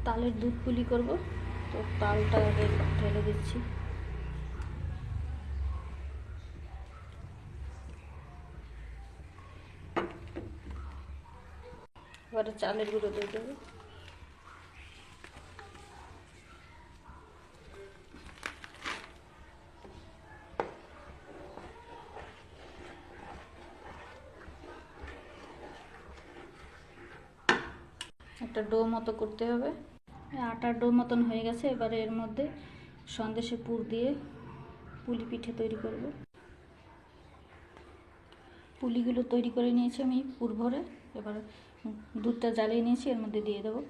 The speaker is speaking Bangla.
তালের দুধ পুলি করব, তো তালটা আগে ঢেলে দিচ্ছি। এবারে চালের গুঁড়ো দিয়ে দেবো। একটা ডো মতো করতে হবে। আটার ডো মতন হয়ে গেছে। এবারে এর মধ্যে সন্দেশে পুর দিয়ে পুলি পিঠে তৈরি করব। পুলিগুলো তৈরি করে নিয়েছি আমি পুর ভরে। এবার দুধটা জ্বালিয়ে নিয়েছি, এর মধ্যে দিয়ে দেবো।